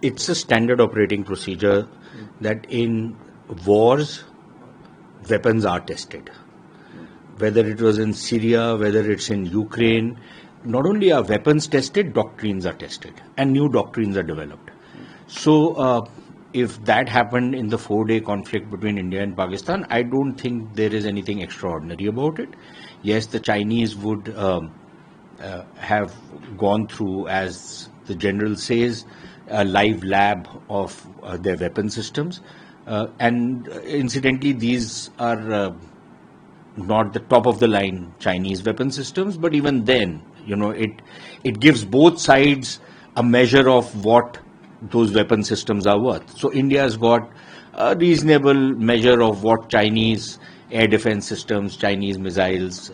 It's a standard operating procedure that in wars, weapons are tested. Whether it was in Syria, whether it's in Ukraine, not only are weapons tested, doctrines are tested, and new doctrines are developed. So, if that happened in the 4-day conflict between India and Pakistan, I don't think there is anything extraordinary about it. Yes, the Chinese would have gone through, as the general says, a live lab of their weapon systems. And incidentally, these are not the top of the line Chinese weapon systems, but even then, it gives both sides a measure of what those weapon systems are worth. So India has got a reasonable measure of what Chinese air defense systems, Chinese missiles,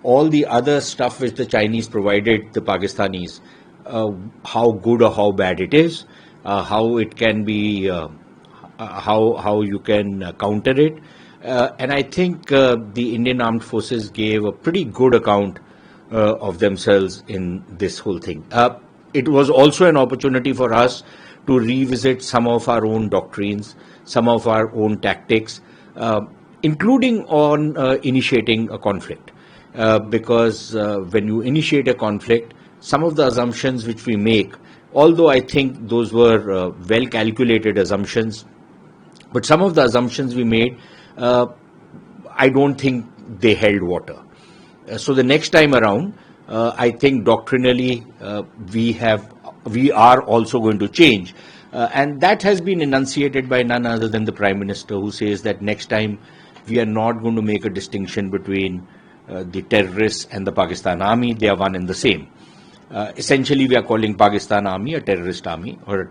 all the other stuff which the Chinese provided the Pakistanis, how good or how bad it is, how it can be, how you can counter it. And I think the Indian Armed Forces gave a pretty good account of themselves in this whole thing. It was also an opportunity for us to revisit some of our own doctrines, some of our own tactics, including on initiating a conflict. Because when you initiate a conflict, some of the assumptions which we make, although I think those were well calculated assumptions, but some of the assumptions we made, I don't think they held water. So the next time around, I think doctrinally we are also going to change. And that has been enunciated by none other than the Prime Minister, who says that next time we are not going to make a distinction between the terrorists and the Pakistan army. They are one and the same. Essentially, we are calling Pakistan army a terrorist army, or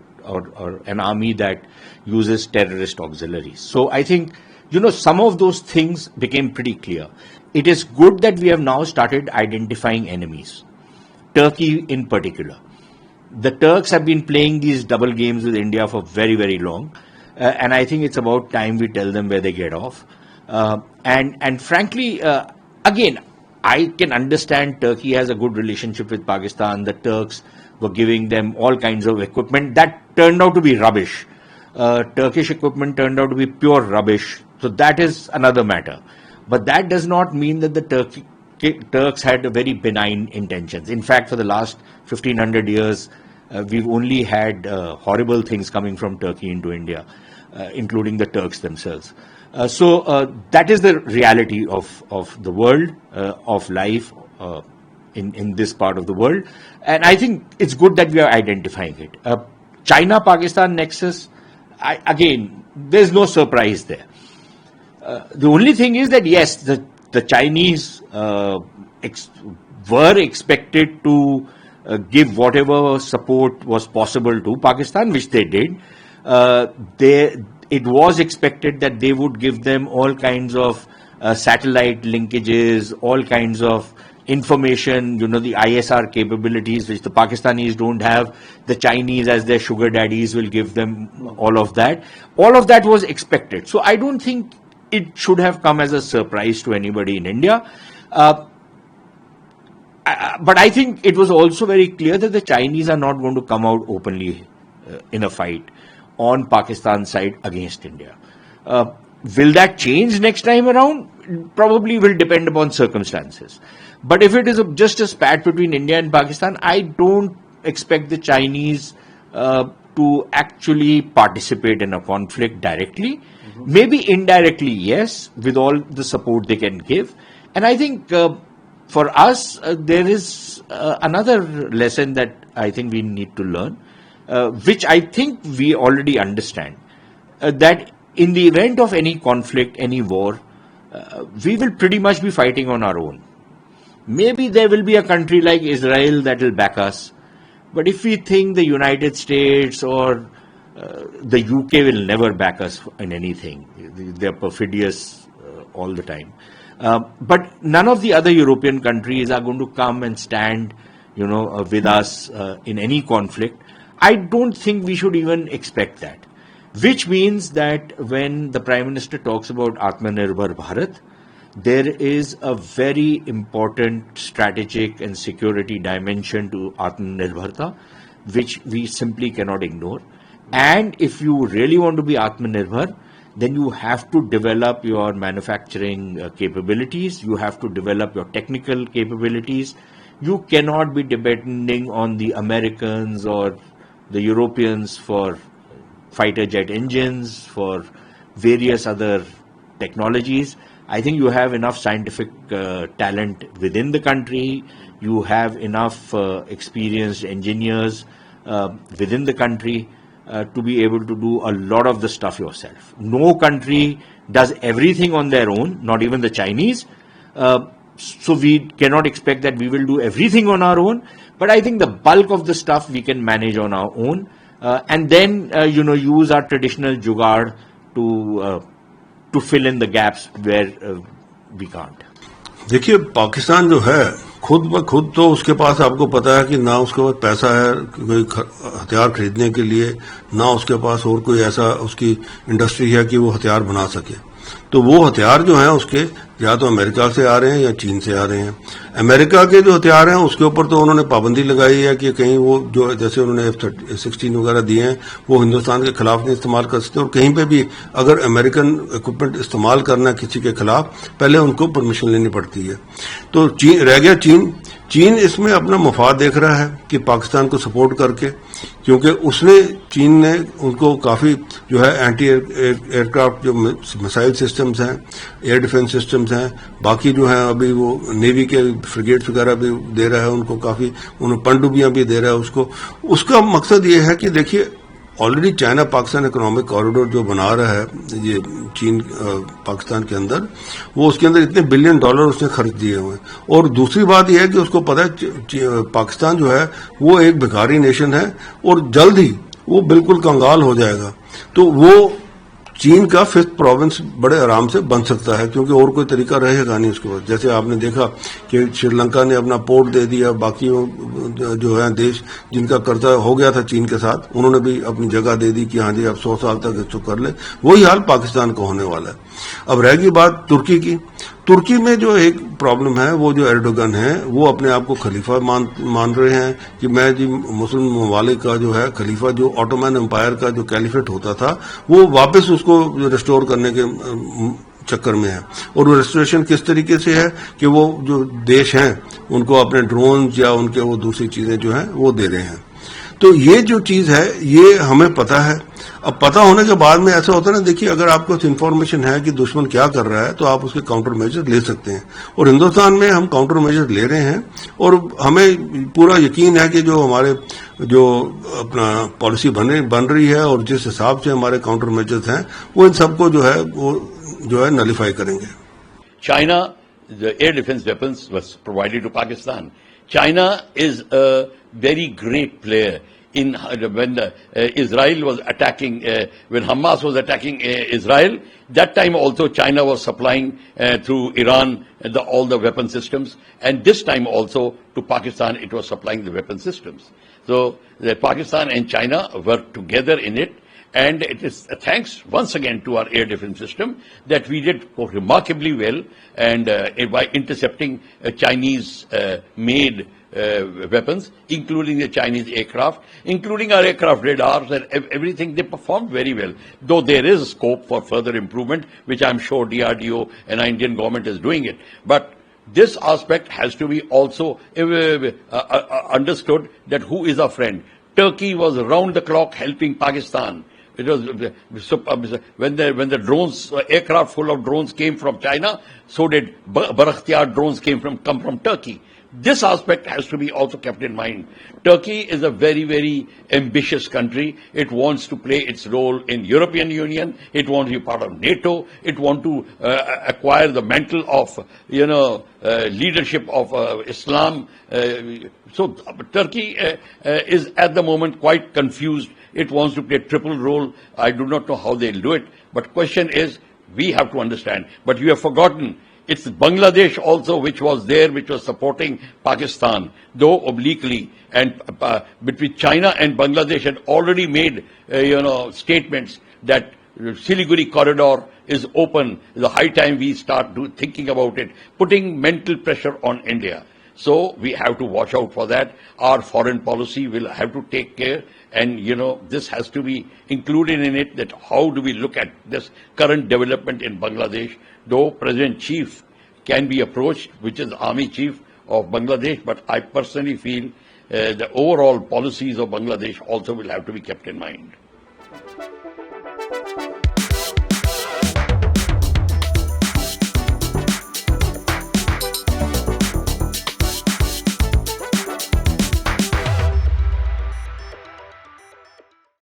an army that uses terrorist auxiliaries. So I think, some of those things became pretty clear. It is good that we have now started identifying enemies, Turkey in particular. The Turks have been playing these double games with India for very, very long, and I think it's about time we tell them where they get off. And frankly, again, I can understand Turkey has a good relationship with Pakistan. The Turks were giving them all kinds of equipment that turned out to be rubbish. Turkish equipment turned out to be pure rubbish. So that is another matter. But that does not mean that the Turks had a very benign intentions. In fact, for the last 1500 years, we've only had horrible things coming from Turkey into India, including the Turks themselves. So that is the reality of the world, of life in this part of the world. And I think it's good that we are identifying it. China-Pakistan Nexus, again, there's no surprise there. The only thing is that, yes, the Chinese were expected to give whatever support was possible to Pakistan, which they did. It was expected that they would give them all kinds of satellite linkages, all kinds of information, the ISR capabilities, which the Pakistanis don't have. The Chinese, as their sugar daddies, will give them all of that. All of that was expected. So I don't think it should have come as a surprise to anybody in India. But I think it was also very clear that the Chinese are not going to come out openly in a fight on Pakistan's side against India. Will that change next time around? Probably will depend upon circumstances. But if it is just a spat between India and Pakistan, I don't expect the Chinese to actually participate in a conflict directly. Maybe indirectly, yes, with all the support they can give. And I think for us, there is another lesson that I think we need to learn, which I think we already understand, that in the event of any conflict, any war, we will pretty much be fighting on our own. Maybe there will be a country like Israel that will back us. But if we think the United States or the UK will never back us in anything, they're perfidious all the time. But none of the other European countries are going to come and stand, with us in any conflict. I don't think we should even expect that. Which means that when the Prime Minister talks about Atmanirbhar Bharat, there is a very important strategic and security dimension to Atmanirbharta, which we simply cannot ignore. And if you really want to be Atmanirbhar, then you have to develop your manufacturing capabilities, you have to develop your technical capabilities. You cannot be depending on the Americans or the Europeans for fighter jet engines, for various other technologies. I think you have enough scientific talent within the country, you have enough experienced engineers within the country to be able to do a lot of the stuff yourself. No country does everything on their own, not even the Chinese. So we cannot expect that we will do everything on our own. But I think the bulk of the stuff we can manage on our own. And then, use our traditional jugaad to fill in the gaps where we can't. देखिए, पाकिस्तान जो है खुद ब खुद तो उसके पास आपको पता है कि ना उसके पास पैसा है कोई हथियार खरीदने के लिए, ना उसके पास और कोई ऐसा उसकी इंडस्ट्री है कि वो हथियार बना सके. तो वो हथियार जो हैं उसके या तो अमेरिका से आ रहे हैं या चीन से आ रहे हैं. अमेरिका के जो हथियार हैं उसके ऊपर तो उन्होंने पाबंदी लगाई है कि कहीं वो जो जैसे उन्होंने F-16 वगैरह दिए हैं वो हिंदुस्तान के खिलाफ नहीं इस्तेमाल कर सकते. और कहीं पे भी अगर अमेरिकन इक्विपमेंट इस्तेमाल करना किसी के खिलाफ पहले उनको परमिशन लेनी पड़ती है. तो रह गया चीन इसमें अपना मफाद देख रहा है कि पाकिस्तान को सपोर्ट करके, क्योंकि चीन ने उनको काफी जो है एंटी एयरक्राफ्ट जो मिसाइल सिस्टम्स हैं, एयर डिफेंस सिस्टम्स हैं, बाकी जो है अभी वो नेवी के फ्रिगेट्स वगैरह भी दे रहा है उनको, काफी उन्हें पनडुब्बियां भी दे रहा है उसको. उसका मकसद ये है कि देखिए already China Pakistan economic corridor जो बना रहा है ये चीन पाकिस्तान के अंदर, वो उसके अंदर इतने $1 बिलियन उसने खर्च दिए हुए हैं. और दूसरी बात यह है कि उसको पता है पाकिस्तान जो है वो एक भिखारी नेशन है और जल्द ही वो बिल्कुल कंगाल हो जाएगा. तो वो चीन का 5th प्रोविंस बड़े आराम से बन सकता है, क्योंकि और कोई तरीका रहेगा नहीं उसके बाद. जैसे आपने देखा कि श्रीलंका ने अपना पोर्ट दे दिया, बाकी जो है देश जिनका कर्जा हो गया था चीन के साथ उन्होंने भी अपनी जगह दे दी कि हाँ जी अब 100 साल तक इसको कर ले. वही हाल पाकिस्तान का होने वाला है. अब रहेगी बात तुर्की की. तुर्की में जो एक प्रॉब्लम है वो जो एर्डोगन है वो अपने आप को खलीफा मान रहे हैं कि मैं जी मुस्लिम ममालिक का जो है खलीफा, जो ऑटोमन एम्पायर का जो कैलिफेट होता था वो वापस उसको रिस्टोर करने के चक्कर में है. और वो रेस्टोरेशन किस तरीके से है कि वो जो देश हैं उनको अपने ड्रोन या उनके वो दूसरी चीजें जो हैं वो दे रहे हैं. तो ये जो चीज है ये हमें पता है. अब पता होने के बाद में ऐसा होता है ना, देखिए अगर आपको इन्फॉर्मेशन है कि दुश्मन क्या कर रहा है तो आप उसके काउंटर मेजर ले सकते हैं. और हिंदुस्तान में हम काउंटर मेजर ले रहे हैं और हमें पूरा यकीन है कि जो हमारे जो अपना पॉलिसी बन रही है और जिस हिसाब से हमारे काउंटर मेजर्स हैं वो इन सबको जो है नलिफाई करेंगे. China, the air defense weapons was provided to Pakistan. China is a very great player in when Israel was attacking, when Hamas was attacking Israel. That time also China was supplying through Iran all the weapon systems, and this time also to Pakistan it was supplying the weapon systems. So Pakistan and China worked together in it. And it is thanks once again to our air defense system that we did remarkably well, and by intercepting Chinese made weapons, including the Chinese aircraft, including our aircraft radars and everything. They performed very well, though there is scope for further improvement, which I'm sure DRDO and our Indian government is doing it. But this aspect has to be also understood, that who is our friend. Turkey was round the clock helping Pakistan. It was when the drones, aircraft full of drones came from China, so did Bharat drones come from Turkey. This aspect has to be also kept in mind. Turkey is a very, very ambitious country. It wants to play its role in European Union. It wants to be part of NATO. It wants to acquire the mantle of, leadership of Islam. So Turkey is at the moment quite confused. It wants to play a triple role. I do not know how they'll do it. But question is, we have to understand. But you have forgotten, it's Bangladesh also which was there, which was supporting Pakistan, though obliquely. And between China and Bangladesh had already made, statements that Siliguri corridor is open. It's a high time we start thinking about it, putting mental pressure on India. So we have to watch out for that. Our foreign policy will have to take care, and this has to be included in it, that how do we look at this current development in Bangladesh. Though President Chief can be approached, which is Army Chief of Bangladesh, but I personally feel the overall policies of Bangladesh also will have to be kept in mind.